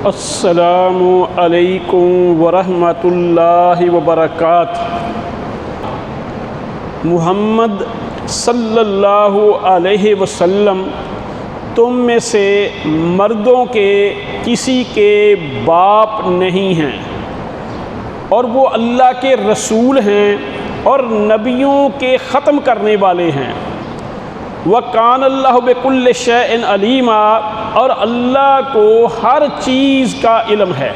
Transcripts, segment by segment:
السلام علیکم ورحمۃ اللہ وبرکاتہ۔ محمد صلی اللہ علیہ وسلم تم میں سے مردوں کے کسی کے باپ نہیں ہیں، اور وہ اللہ کے رسول ہیں اور نبیوں کے ختم کرنے والے ہیں۔ وَكَانَ اللَّهُ بِكُلِّ شَيْءٍ عَلِيمًا، اور اللہ کو ہر چیز کا علم ہے۔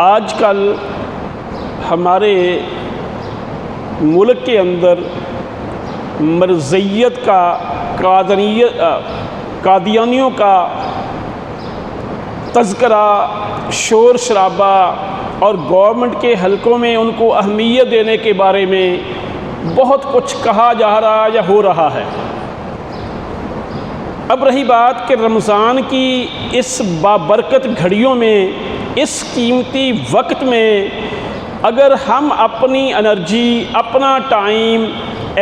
آج کل ہمارے ملک کے اندر مرزیت کا، قادیانیوں کا تذکرہ، شور شرابہ، اور گورنمنٹ کے حلقوں میں ان کو اہمیت دینے کے بارے میں بہت کچھ کہا جا رہا یا ہو رہا ہے۔ اب رہی بات کہ رمضان کی اس بابرکت گھڑیوں میں، اس قیمتی وقت میں اگر ہم اپنی انرجی، اپنا ٹائم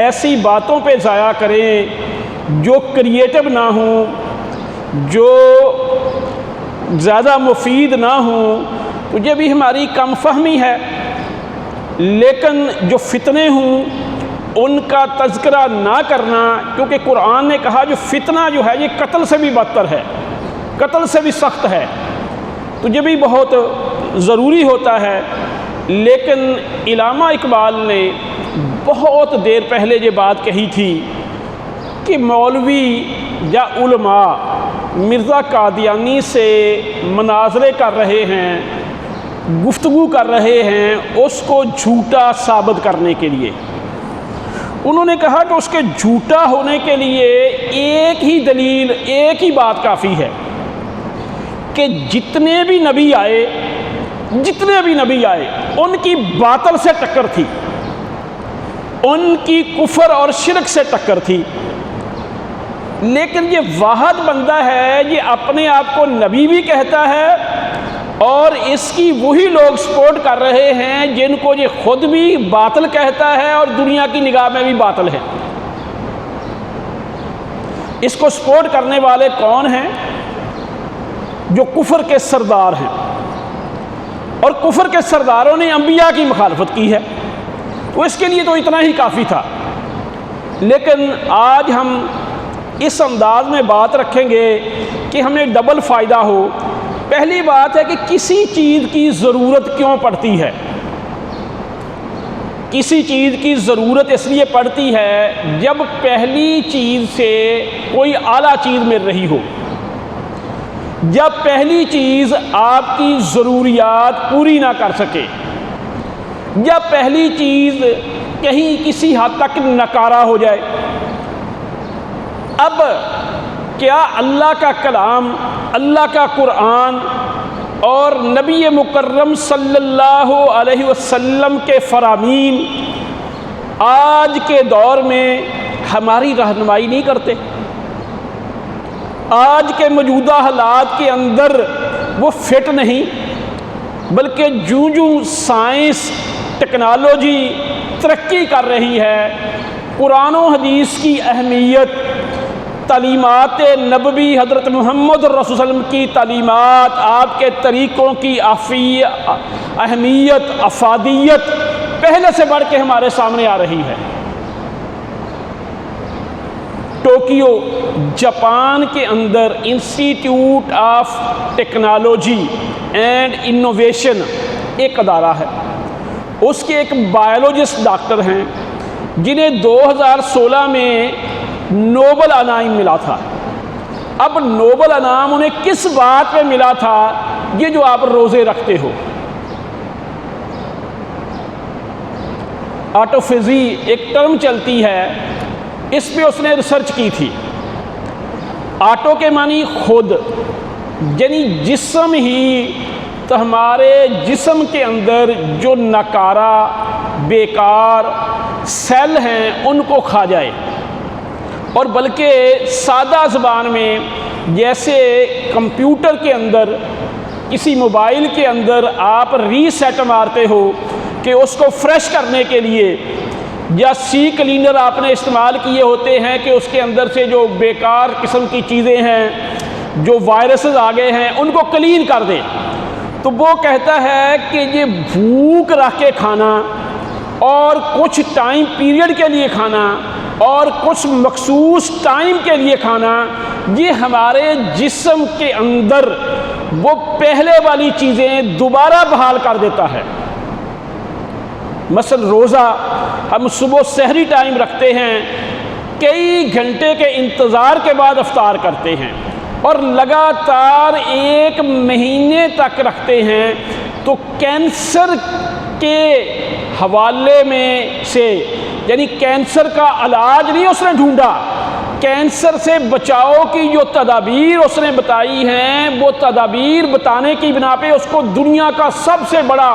ایسی باتوں پہ ضائع کریں جو کریٹو نہ ہوں، جو زیادہ مفید نہ ہوں، تو یہ بھی ہماری کم فہمی ہے۔ لیکن جو فتنے ہوں ان کا تذکرہ نہ کرنا، کیونکہ قرآن نے کہا جو فتنہ جو ہے یہ قتل سے بھی بدتر ہے، قتل سے بھی سخت ہے، تو یہ بھی بہت ضروری ہوتا ہے۔ لیکن علامہ اقبال نے بہت دیر پہلے یہ بات کہی تھی کہ مولوی یا علماء مرزا قادیانی سے مناظرے کر رہے ہیں، گفتگو کر رہے ہیں اس کو جھوٹا ثابت کرنے کے لیے۔ انہوں نے کہا کہ اس کے جھوٹا ہونے کے لیے ایک ہی دلیل، ایک ہی بات کافی ہے کہ جتنے بھی نبی آئے ان کی باطل سے ٹکر تھی، ان کی کفر اور شرک سے ٹکر تھی۔ لیکن یہ واحد بندہ ہے، یہ اپنے آپ کو نبی بھی کہتا ہے اور اس کی وہی لوگ سپورٹ کر رہے ہیں جن کو یہ خود بھی باطل کہتا ہے اور دنیا کی نگاہ میں بھی باطل ہے۔ اس کو سپورٹ کرنے والے کون ہیں؟ جو کفر کے سردار ہیں، اور کفر کے سرداروں نے انبیاء کی مخالفت کی ہے، تو اس کے لیے تو اتنا ہی کافی تھا۔ لیکن آج ہم اس انداز میں بات رکھیں گے کہ ہمیں ڈبل فائدہ ہو۔ پہلی بات ہے کہ کسی چیز کی ضرورت کیوں پڑتی ہے؟ کسی چیز کی ضرورت اس لیے پڑتی ہے جب پہلی چیز سے کوئی اعلیٰ چیز مل رہی ہو، جب پہلی چیز آپ کی ضروریات پوری نہ کر سکے، جب پہلی چیز کہیں کسی حد تک نکارہ ہو جائے۔ اب کیا اللہ کا کلام، اللہ کا قرآن اور نبی مکرم صلی اللہ علیہ وسلم کے فرامین آج کے دور میں ہماری رہنمائی نہیں کرتے؟ آج کے موجودہ حالات کے اندر وہ فٹ نہیں، بلکہ جوں سائنس، ٹیکنالوجی ترقی کر رہی ہے، قرآن و حدیث کی اہمیت، تعلیمات نبوی حضرت محمد رسول صلی اللہ علیہ وسلم کی تعلیمات، آپ کے طریقوں کی اہمیت، افادیت پہلے سے بڑھ کے ہمارے سامنے آ رہی ہے۔ ٹوکیو، جاپان کے اندر institute of technology and innovation ایک ادارہ ہے، اس کے ایک بایولوجسٹ ڈاکٹر ہیں جنہیں 2016 میں نوبل انعام ملا تھا۔ اب نوبل انعام انہیں کس بات پہ ملا تھا؟ یہ جو آپ روزے رکھتے ہو، آٹوفیزی ایک ٹرم چلتی ہے، اس پہ اس نے ریسرچ کی تھی۔ آٹو کے معنی خود، یعنی جسم ہی، تو ہمارے جسم کے اندر جو ناکارہ، بیکار سیل ہیں ان کو کھا جائے، اور بلکہ سادہ زبان میں جیسے کمپیوٹر کے اندر، کسی موبائل کے اندر آپ ریسیٹ مارتے ہو کہ اس کو فریش کرنے کے لیے، یا سی کلینر آپ نے استعمال کیے ہوتے ہیں کہ اس کے اندر سے جو بیکار قسم کی چیزیں ہیں جو وائرسز آ گئے ہیں ان کو کلین کر دیں، تو وہ کہتا ہے کہ یہ بھوک رکھ کے کھانا اور کچھ ٹائم پیریڈ کے لیے کھانا اور کچھ مخصوص ٹائم کے لیے کھانا، یہ ہمارے جسم کے اندر وہ پہلے والی چیزیں دوبارہ بحال کر دیتا ہے۔ مثلا روزہ ہم صبح سحری ٹائم رکھتے ہیں، کئی گھنٹے کے انتظار کے بعد افطار کرتے ہیں اور لگاتار 1 مہینے تک رکھتے ہیں، تو کینسر کے حوالے میں سے، یعنی کینسر کا علاج نہیں اس نے ڈھونڈا، کینسر سے بچاؤ کی جو تدابیر اس نے بتائی ہیں، وہ تدابیر بتانے کی بنا پہ اس کو دنیا کا سب سے بڑا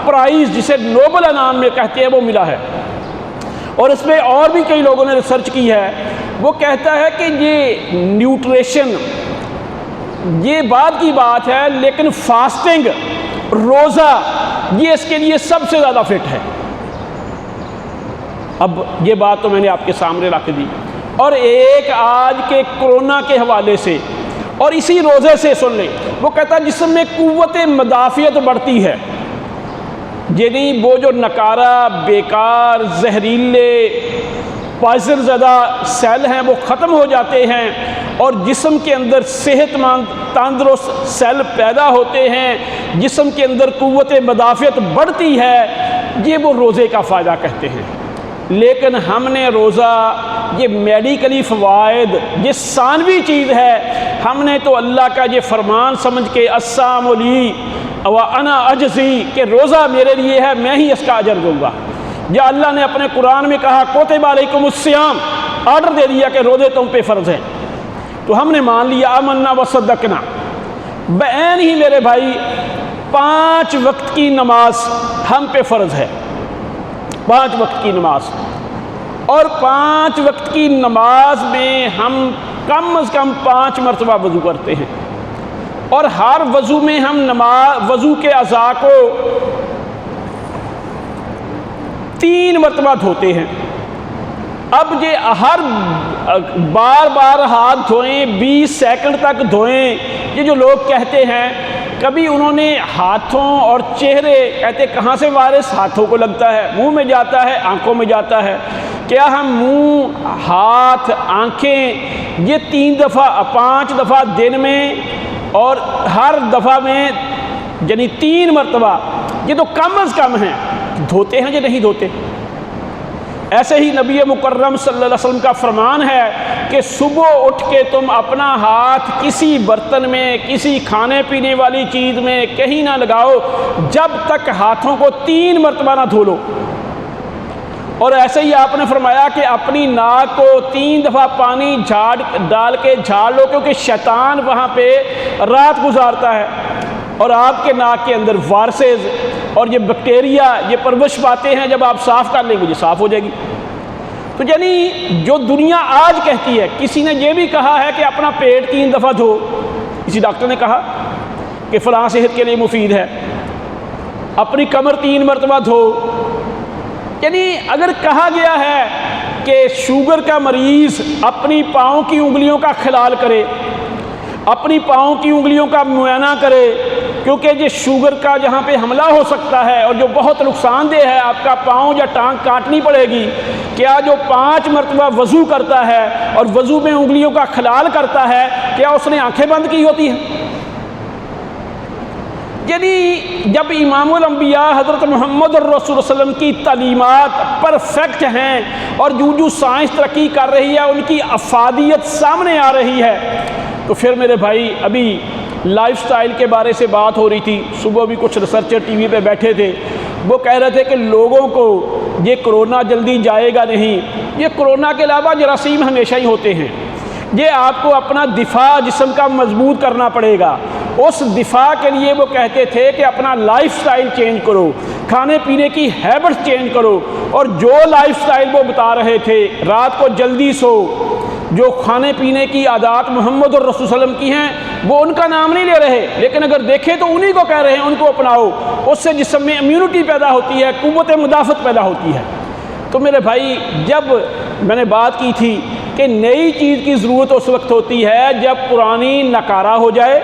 پرائز جسے نوبل انعام میں کہتے ہیں وہ ملا ہے۔ اور اس میں اور بھی کئی لوگوں نے ریسرچ کی ہے، وہ کہتا ہے کہ یہ نیوٹریشن یہ بعد کی بات ہے، لیکن فاسٹنگ، روزہ، یہ اس کے لیے سب سے زیادہ فٹ ہے۔ اب یہ بات تو میں نے آپ کے سامنے رکھ دی، اور ایک آج کے کرونا کے حوالے سے اور اسی روزے سے سن لیں، وہ کہتا ہے جسم میں قوت مدافعت بڑھتی ہے، یعنی وہ جو نکارہ، بیکار، زہریلے، پوائزن زدہ سیل ہیں وہ ختم ہو جاتے ہیں اور جسم کے اندر صحت مند تندرست سیل پیدا ہوتے ہیں، جسم کے اندر قوت مدافعت بڑھتی ہے، یہ وہ روزے کا فائدہ کہتے ہیں۔ لیکن ہم نے روزہ، یہ میڈیکلی فوائد، یہ ثانوی چیز ہے، ہم نے تو اللہ کا یہ فرمان سمجھ کے الصوم لی وانا اجزی، کہ روزہ میرے لیے ہے، میں ہی اس کا اجر دوں گا۔ یا اللہ نے اپنے قرآن میں کہا کتب علیکم الصیام، آرڈر دے دیا کہ روزے تم پہ فرض ہیں، تو ہم نے مان لیا، آمنا وصدقنا۔ بعین ہی میرے بھائی 5 وقت کی نماز ہم پہ فرض ہے، 5 وقت کی نماز، اور 5 وقت کی نماز میں ہم کم از کم 5 مرتبہ وضو کرتے ہیں، اور ہر وضو میں ہم وضو کے اعضاء کو 3 مرتبہ دھوتے ہیں۔ اب یہ ہر بار بار ہاتھ دھوئیں، 20 سیکنڈ تک دھوئیں، یہ جو لوگ کہتے ہیں، کبھی انہوں نے ہاتھوں اور چہرے، کہتے کہاں سے وائرس ہاتھوں کو لگتا ہے، منہ میں جاتا ہے، آنکھوں میں جاتا ہے، کیا ہم منہ، ہاتھ، آنکھیں یہ 3 دفعہ 5 دفعہ دن میں اور ہر دفعہ میں یعنی 3 مرتبہ، یہ تو کم از کم ہیں، دھوتے ہیں یا نہیں دھوتے؟ ایسے ہی نبی مکرم صلی اللہ علیہ وسلم کا فرمان ہے کہ صبح اٹھ کے تم اپنا ہاتھ کسی برتن میں، کسی کھانے پینے والی چیز میں کہیں نہ لگاؤ جب تک ہاتھوں کو 3 مرتبہ نہ دھو لو۔ اور ایسے ہی آپ نے فرمایا کہ اپنی ناک کو 3 دفعہ پانی ڈال کے جھاڑ لو، کیونکہ شیطان وہاں پہ رات گزارتا ہے اور آپ کے ناک کے اندر وائرسز اور یہ بیکٹیریا یہ پرورش پاتے ہیں، جب آپ صاف کر لیں گے یہ صاف ہو جائے گی۔ تو یعنی جو دنیا آج کہتی ہے، کسی نے یہ بھی کہا ہے کہ اپنا پیٹ 3 دفعہ دھو، کسی ڈاکٹر نے کہا کہ فلاں صحت کے لیے مفید ہے، اپنی کمر 3 مرتبہ دھو، یعنی اگر کہا گیا ہے کہ شوگر کا مریض اپنی پاؤں کی انگلیوں کا خلال کرے، اپنی پاؤں کی انگلیوں کا معائنہ کرے، کیونکہ یہ شوگر کا جہاں پہ حملہ ہو سکتا ہے اور جو بہت نقصان دہ ہے، آپ کا پاؤں یا ٹانگ کاٹنی پڑے گی۔ کیا جو 5 مرتبہ وضو کرتا ہے اور وضو میں انگلیوں کا خلال کرتا ہے، کیا اس نے آنکھیں بند کی ہوتی ہیں؟ یعنی جب امام الانبیاء حضرت محمد رسول اللہ صلی اللہ علیہ وسلم کی تعلیمات پرفیکٹ ہیں اور جو سائنس ترقی کر رہی ہے، ان کی افادیت سامنے آ رہی ہے، تو پھر میرے بھائی ابھی لائف سٹائل کے بارے سے بات ہو رہی تھی، صبح بھی کچھ ریسرچر ٹی وی پہ بیٹھے تھے، وہ کہہ رہے تھے کہ لوگوں کو یہ کرونا جلدی جائے گا نہیں، یہ کرونا کے علاوہ جراثیم ہمیشہ ہی ہوتے ہیں، یہ آپ کو اپنا دفاع جسم کا مضبوط کرنا پڑے گا۔ اس دفاع کے لیے وہ کہتے تھے کہ اپنا لائف سٹائل چینج کرو، کھانے پینے کی ہیبٹس چینج کرو، اور جو لائف سٹائل وہ بتا رہے تھے، رات کو جلدی سو، جو کھانے پینے کی عادات محمد الرسول صلی اللہ علیہ وسلم کی ہیں وہ ان کا نام نہیں لے رہے، لیکن اگر دیکھیں تو انہی کو کہہ رہے ہیں ان کو اپناؤ، اس سے جسم میں امیونٹی پیدا ہوتی ہے، قوت مدافعت پیدا ہوتی ہے۔ تو میرے بھائی جب میں نے بات کی تھی کہ نئی چیز کی ضرورت اس وقت ہوتی ہے جب پرانی ناکارہ ہو جائے،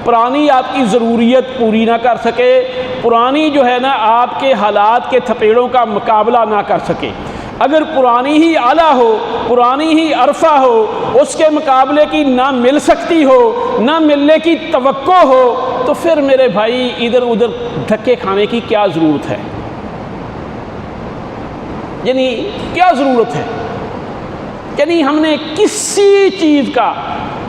پرانی آپ کی ضروریت پوری نہ کر سکے، پرانی جو ہے نا آپ کے حالات کے تھپیڑوں کا مقابلہ نہ کر سکے۔ اگر پرانی ہی اعلیٰ ہو، پرانی ہی عرفہ ہو، اس کے مقابلے کی نہ مل سکتی ہو، نہ ملنے کی توقع ہو، تو پھر میرے بھائی ادھر ادھر دھکے کھانے کی کیا ضرورت ہے؟ یعنی کیا ضرورت ہے؟ یعنی ہم نے کسی چیز کا،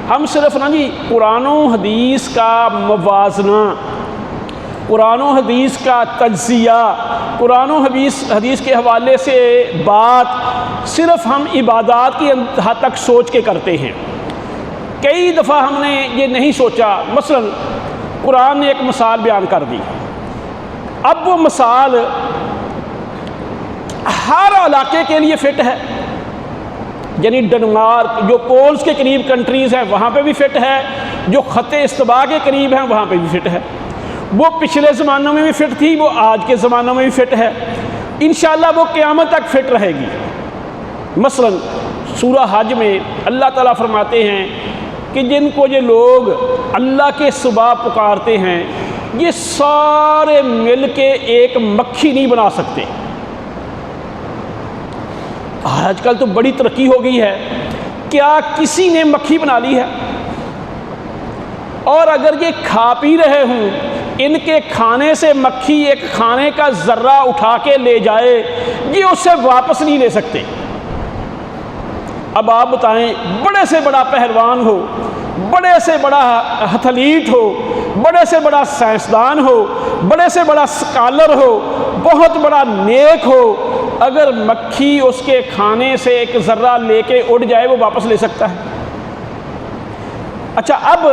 ہم صرف نا جی قرآن و حدیث کا موازنہ، قرآن و حدیث کا تجزیہ، قرآن و حدیث کے حوالے سے بات صرف ہم عبادات کی حد تک سوچ کے کرتے ہیں۔ کئی دفعہ ہم نے یہ نہیں سوچا، مثلا قرآن نے ایک مثال بیان کر دی، اب وہ مثال ہر علاقے کے لیے فٹ ہے، یعنی ڈنمارک جو پولز کے قریب کنٹریز ہیں وہاں پہ بھی فٹ ہے، جو خط استوا کے قریب ہیں وہاں پہ بھی فٹ ہے، وہ پچھلے زمانوں میں بھی فٹ تھی، وہ آج کے زمانوں میں بھی فٹ ہے، انشاءاللہ وہ قیامت تک فٹ رہے گی۔ مثلا سورہ حج میں اللہ تعالیٰ فرماتے ہیں کہ جن کو یہ لوگ اللہ کے سوا پکارتے ہیں یہ سارے مل کے ایک مکھی نہیں بنا سکتے۔ آج کل تو بڑی ترقی ہو گئی ہے، کیا کسی نے مکھی بنا لی ہے؟ اور اگر یہ کھا پی رہے ہوں، ان کے کھانے سے مکھی ایک کھانے کا ذرہ اٹھا کے لے جائے، یہ اس سے واپس نہیں لے سکتے۔ اب آپ بتائیں، بڑے سے بڑا پہلوان ہو، بڑے سے بڑا ایتھلیٹ ہو، بڑے سے بڑا سائنسدان ہو، بڑے سے بڑا اسکالر ہو، بہت بڑا نیک ہو، اگر مکھی اس کے کھانے سے ایک ذرہ لے کے اڑ جائے وہ واپس لے سکتا ہے؟ اچھا، اب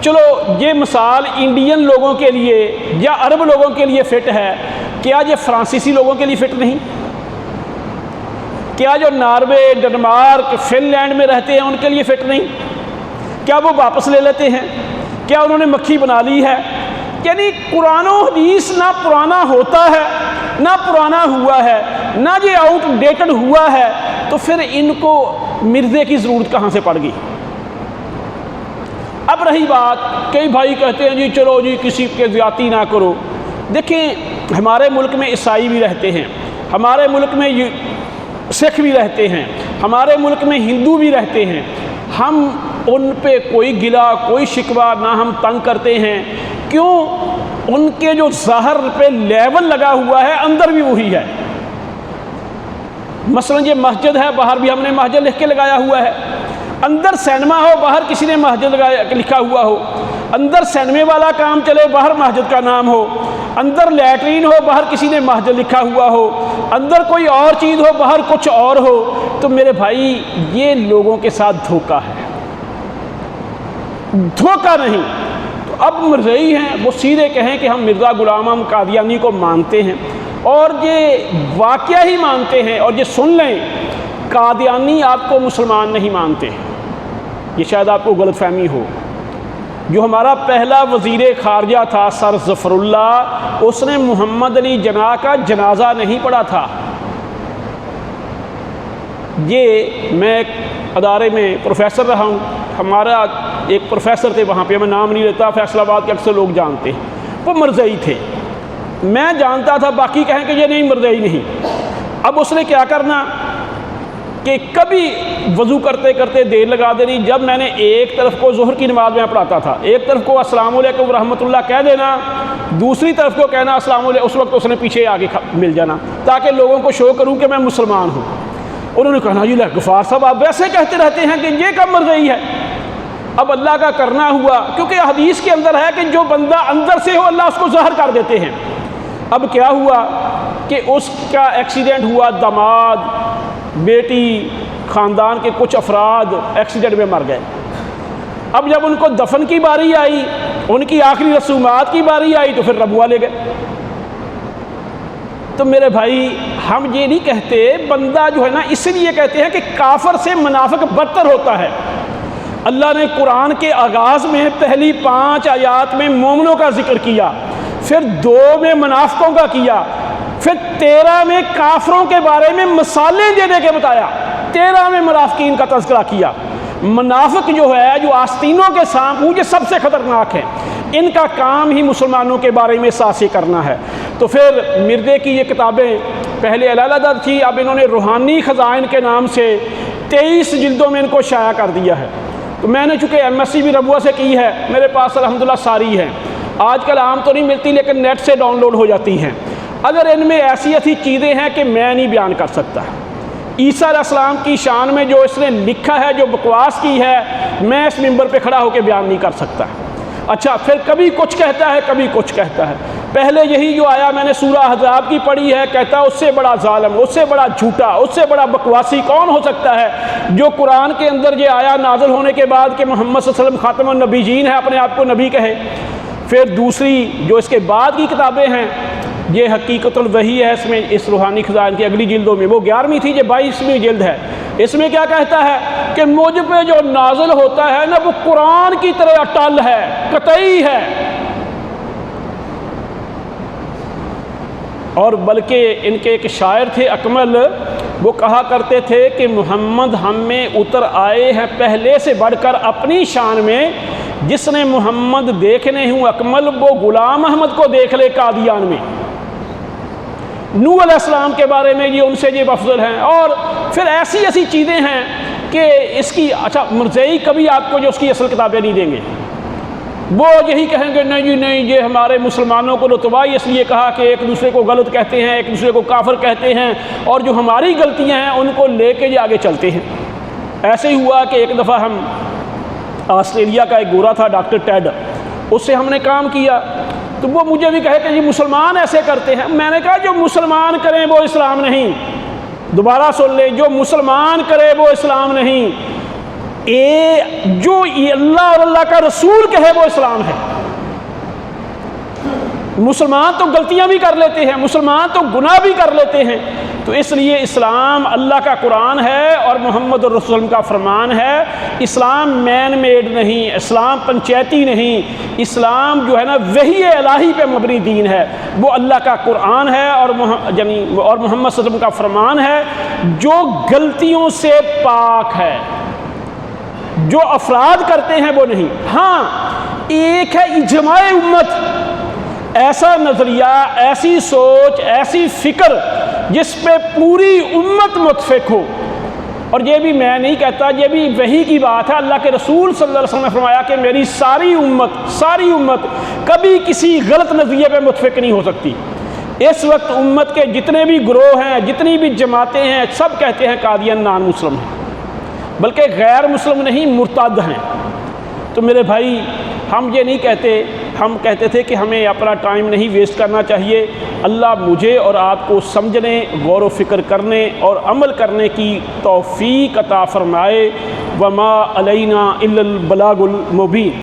چلو یہ مثال انڈین لوگوں کے لیے یا عرب لوگوں کے لیے فٹ ہے، کیا یہ فرانسیسی لوگوں کے لیے فٹ نہیں؟ کیا جو ناروے، ڈنمارک، فن لینڈ میں رہتے ہیں ان کے لیے فٹ نہیں؟ کیا وہ واپس لے لیتے ہیں؟ کیا انہوں نے مکھی بنا لی ہے؟ یعنی قرآن و حدیث نہ پرانا ہوتا ہے، نہ پرانا ہوا ہے، نہ یہ آؤٹ ڈیٹڈ ہوا ہے، تو پھر ان کو مرزے کی ضرورت کہاں سے پڑ گئی؟ اب رہی بات، کئی بھائی کہتے ہیں جی چلو جی کسی کے زیادتی نہ کرو۔ دیکھیں، ہمارے ملک میں عیسائی بھی رہتے ہیں، ہمارے ملک میں سکھ بھی رہتے ہیں، ہمارے ملک میں ہندو بھی رہتے ہیں، ہم ان پہ کوئی گلا کوئی شکوہ نہ ہم تنگ کرتے ہیں۔ کیوں؟ ان کے جو ظاہر پہ لیول لگا ہوا ہے اندر بھی وہی ہے۔ مثلا یہ مسجد ہے، باہر بھی ہم نے مسجد لکھ کے لگایا ہوا ہے، اندر سینما ہو باہر کسی نے مسجد لکھا ہوا ہو، اندر سینمے والا کام چلے باہر مسجد کا نام ہو، اندر لیٹرین ہو باہر کسی نے مسجد لکھا ہوا ہو، اندر کوئی اور چیز ہو باہر کچھ اور ہو۔ تو میرے بھائی یہ لوگوں کے ساتھ دھوکہ ہے، دھوکہ نہیں۔ تو اب مرزائی ہیں، وہ سیدھے کہیں کہ ہم مرزا غلام احمد قادیانی کو مانتے ہیں، اور یہ واقعہ ہی مانتے ہیں، اور یہ سن لیں قادیانی آپ کو مسلمان نہیں مانتے، یہ شاید آپ کو غلط فہمی ہو۔ جو ہمارا پہلا وزیر خارجہ تھا سر ظفر اللہ، اس نے محمد علی جناح کا جنازہ نہیں پڑھا تھا۔ یہ میں ایک ادارے میں پروفیسر رہا ہوں، ہمارا ایک پروفیسر تھے وہاں پہ، میں نام نہیں لیتا، فیصل آباد کے اکثر لوگ جانتے ہیں، وہ مرزائی تھے، میں جانتا تھا، باقی کہیں کہ یہ نہیں مرزائی نہیں۔ اب اس نے کیا کرنا کہ کبھی وضو کرتے کرتے دیر لگا دینی، جب میں نے ایک طرف کو ظہر کی نماز میں پڑھاتا تھا، ایک طرف کو السلام علیکم ورحمۃ اللہ کہہ دینا، دوسری طرف کو کہنا السلام علیکم، اس وقت اس نے پیچھے آگے مل جانا تاکہ لوگوں کو شو کروں کہ میں مسلمان ہوں۔ انہوں نے کہا جی غفار صاحب آپ ویسے کہتے رہتے ہیں کہ یہ کب مرزائی ہے؟ اب اللہ کا کرنا ہوا، کیونکہ حدیث کے اندر ہے کہ جو بندہ اندر سے ہو اللہ اس کو ظاہر کر دیتے ہیں۔ اب کیا ہوا کہ اس کا ایکسیڈنٹ ہوا، داماد، بیٹی، خاندان کے کچھ افراد ایکسیڈنٹ میں مر گئے۔ اب جب ان کو دفن کی باری آئی، ان کی آخری رسومات کی باری آئی، تو پھر ربوا لے گئے۔ تو میرے بھائی ہم یہ نہیں کہتے، بندہ جو ہے نا اس لیے کہتے ہیں کہ کافر سے منافق بدتر ہوتا ہے۔ اللہ نے قرآن کے آغاز میں پہلی 5 آیات میں مومنوں کا ذکر کیا، پھر 2 میں منافقوں کا کیا، پھر 13 میں کافروں کے بارے میں مثالیں دے دے کے بتایا 13 منافقین کا تذکرہ کیا۔ منافق جو ہے، جو آستینوں کے سانپ یہ سب سے خطرناک ہیں، ان کا کام ہی مسلمانوں کے بارے میں سازی کرنا ہے۔ تو پھر مردے کی یہ کتابیں پہلے علیحدہ تھی، اب انہوں نے روحانی خزائن کے نام سے 23 جلدوں میں ان کو شائع کر دیا ہے۔ تو میں نے چونکہ MSc بھی ربوہ سے کی ہے، میرے پاس الحمدللہ ساری ہیں، آج کل عام تو نہیں ملتی لیکن نیٹ سے ڈاؤن لوڈ ہو جاتی ہیں۔ اگر ان میں ایسی ایسی چیزیں ہیں کہ میں نہیں بیان کر سکتا، عیسیٰ علیہ السلام کی شان میں جو اس نے لکھا ہے، جو بکواس کی ہے، میں اس منبر پہ کھڑا ہو کے بیان نہیں کر سکتا۔ اچھا، پھر کبھی کچھ کہتا ہے، کبھی کچھ کہتا ہے۔ پہلے یہی جو آیا میں نے سورہ احزاب کی پڑھی ہے، کہتا ہے اس سے بڑا ظالم، اس سے بڑا جھوٹا، اس سے بڑا بکواسی کون ہو سکتا ہے جو قرآن کے اندر یہ آیا نازل ہونے کے بعد کہ محمد صلی اللہ علیہ وسلم خاتم النبیین ہے، اپنے آپ کو نبی کہے۔ پھر دوسری جو اس کے بعد کی کتابیں ہیں، یہ حقیقت الوحی ہے، اس میں اس روحانی خزائن کی اگلی جلدوں میں، وہ 11ویں تھی، یہ 22ویں جلد ہے۔ اس میں کیا کہتا ہے کہ مجھ پہ جو نازل ہوتا ہے نا، وہ قرآن کی طرح اٹل ہے، قطعی ہے، اور بلکہ ان کے ایک شاعر تھے اکمل، وہ کہا کرتے تھے کہ محمد ہم میں اتر آئے ہیں پہلے سے بڑھ کر اپنی شان میں، جس نے محمد دیکھنے ہوں اکمل، وہ غلام احمد کو دیکھ لے قادیان میں۔ نوح علیہ السلام کے بارے میں یہ ان سے یہ افضل ہیں، اور پھر ایسی ایسی چیزیں ہیں کہ اس کی اچھا مرزائی کبھی آپ کو جو اس کی اصل کتابیں نہیں دیں گے، وہ یہی کہیں گے نہیں جی نہیں، یہ ہمارے مسلمانوں کو رتبائی اس لیے کہا کہ ایک دوسرے کو غلط کہتے ہیں، ایک دوسرے کو کافر کہتے ہیں، اور جو ہماری غلطیاں ہیں ان کو لے کے یہ آگے چلتے ہیں۔ ایسے ہی ہوا کہ ایک دفعہ ہم آسٹریلیا کا ایک گورا تھا ڈاکٹر ٹیڈ، اس سے ہم نے کام کیا، تو وہ مجھے بھی کہے کہ جی مسلمان ایسے کرتے ہیں۔ میں نے کہا جو مسلمان کریں وہ اسلام نہیں، دوبارہ سن لیں، جو مسلمان کرے وہ اسلام نہیں، جو اللہ اور اللہ کا رسول کہے وہ اسلام ہے۔ مسلمان تو غلطیاں بھی کر لیتے ہیں، مسلمان تو گناہ بھی کر لیتے ہیں، تو اس لیے اسلام اللہ کا قرآن ہے اور محمد الرسول اللہ کا فرمان ہے۔ اسلام مین میڈ نہیں، اسلام پنچایتی نہیں، اسلام جو ہے نا وحی الہی پہ مبنی دین ہے، وہ اللہ کا قرآن ہے اور محمد صلی اللہ علیہ وسلم کا فرمان ہے، جو غلطیوں سے پاک ہے، جو افراد کرتے ہیں وہ نہیں۔ ہاں ایک ہے اجماع امت، ایسا نظریہ، ایسی سوچ، ایسی فکر جس پہ پوری امت متفق ہو، اور یہ بھی میں نہیں کہتا، یہ بھی وحی کی بات ہے۔ اللہ کے رسول صلی اللہ علیہ وسلم نے فرمایا کہ میری ساری امت کبھی کسی غلط نظریے پہ متفق نہیں ہو سکتی۔ اس وقت امت کے جتنے بھی گروہ ہیں، جتنی بھی جماعتیں ہیں، سب کہتے ہیں قادیان نان مسلم ہیں، بلکہ غیر مسلم نہیں، مرتد ہیں۔ تو میرے بھائی، ہم یہ نہیں کہتے، ہم کہتے تھے کہ ہمیں اپنا ٹائم نہیں ویسٹ کرنا چاہیے۔ اللہ مجھے اور آپ کو سمجھنے، غور و فکر کرنے اور عمل کرنے کی توفیق عطا فرمائے۔ وما علینا الا البلاغ المبین۔